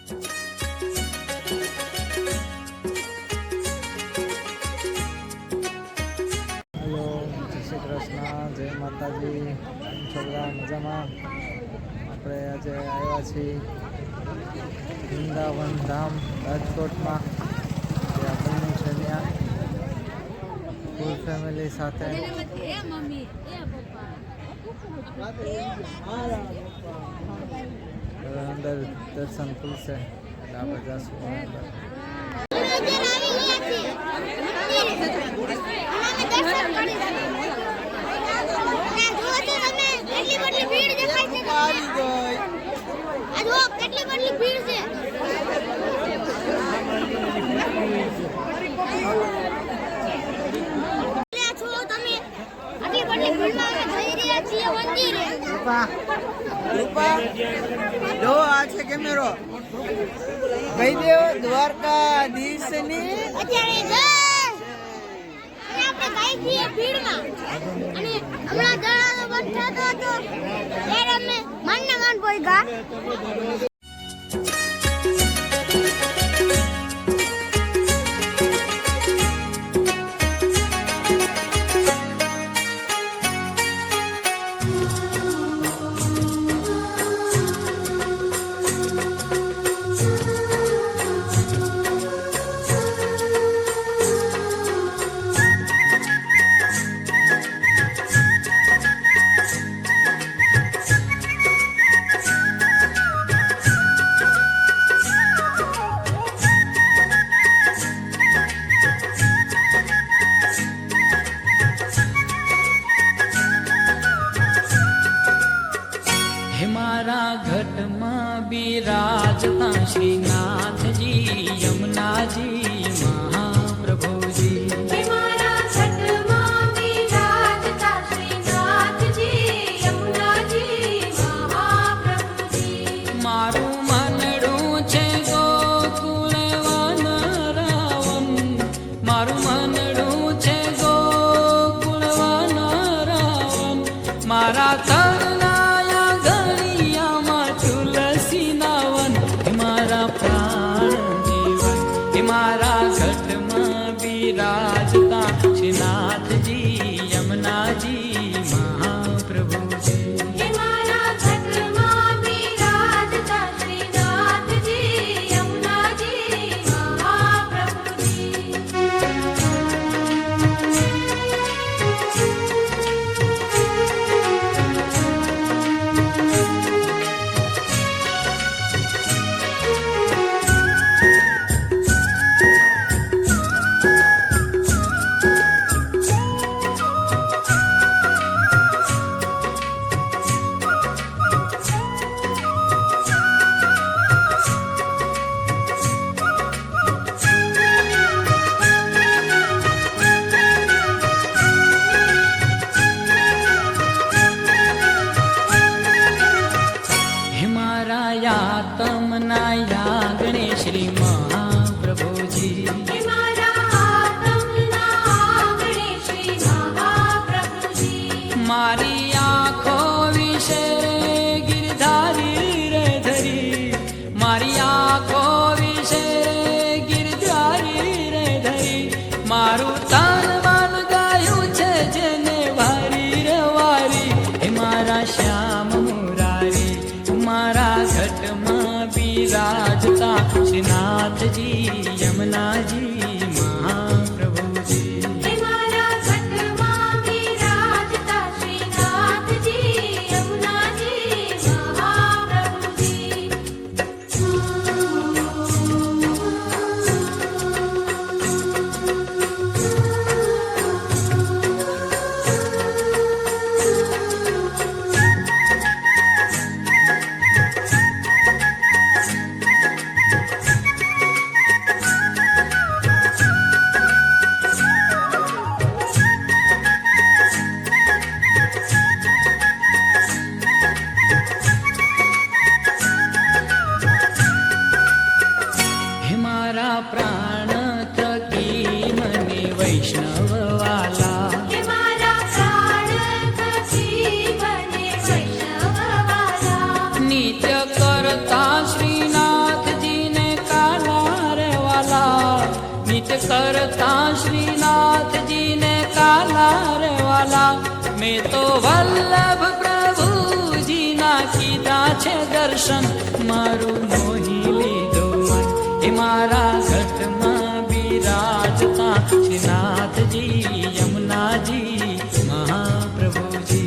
જય માતાજી, છોકરા મજામાં. આપણે આજે આવ્યા છીએ વૃંદાવન ધામ રાજકોટમાં, જ્યાં બન્યું છે ત્યાં ફૂલ ફેમિલી સાથે. અંદર દર્શન ખુલશે એટલે આપણે જઈશું અંદર. કેમેરો કહી દેવો દ્વારકાધીશ ની बिराजता श्रीनाथ जी यमुना जी महाप्रभु जी। हमारा घट में बिराजता श्रीनाथ जी यमुना जी महाप्रभु जी। मारू मनडू छे गोकुल वन रावण, मारू मनडू छे गोकुल वन रावण। मारा राजता श्रीनाथ जी यमुना जी महाप्रभु जी। हमारा घट में बिराजता श्रीनाथ जी यमुना जी महाप्रभु जी। तमना यागणे श्री महाप्रभु जी। हमारा तमना यागणे श्री महाप्रभु जी। मारी आँखों विषे गिरधारी रे धरी, मारी आँखों विषे गिरधारी रे धरी। मारू तन मन गायु छे जेने वारी रे वारी। हमारा श्याम मुरारी हमारा घट राजता श्रीनाथ जी यमुना जी महाप्रभु जी। हमारा घट में बिराजता श्रीनाथ जी यमुना जी महाप्रभु जी। प्राण थकी मने वैष्णव वाला। हमारा प्राण थकी मने वैष्णव वाला। नित्य करता श्रीनाथ जी કરતા શ્રીનાથજીને કાલા રે વાલા મેં તો વલ્લભ પ્રભુજીના કીધા છે દર્શન મારું મોહી લીધો મન એ મારા ઘટમાં બિરાજતા શ્રીનાથજી યમુનાજી મહાપ્રભુજી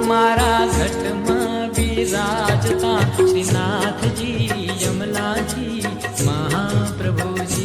મારા ઘટમાં બિરાજતા શ્રીનાથજી યમુનાજી મહાપ્રભુજી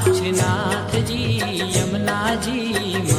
શ્રીનાથજી યમુનાજી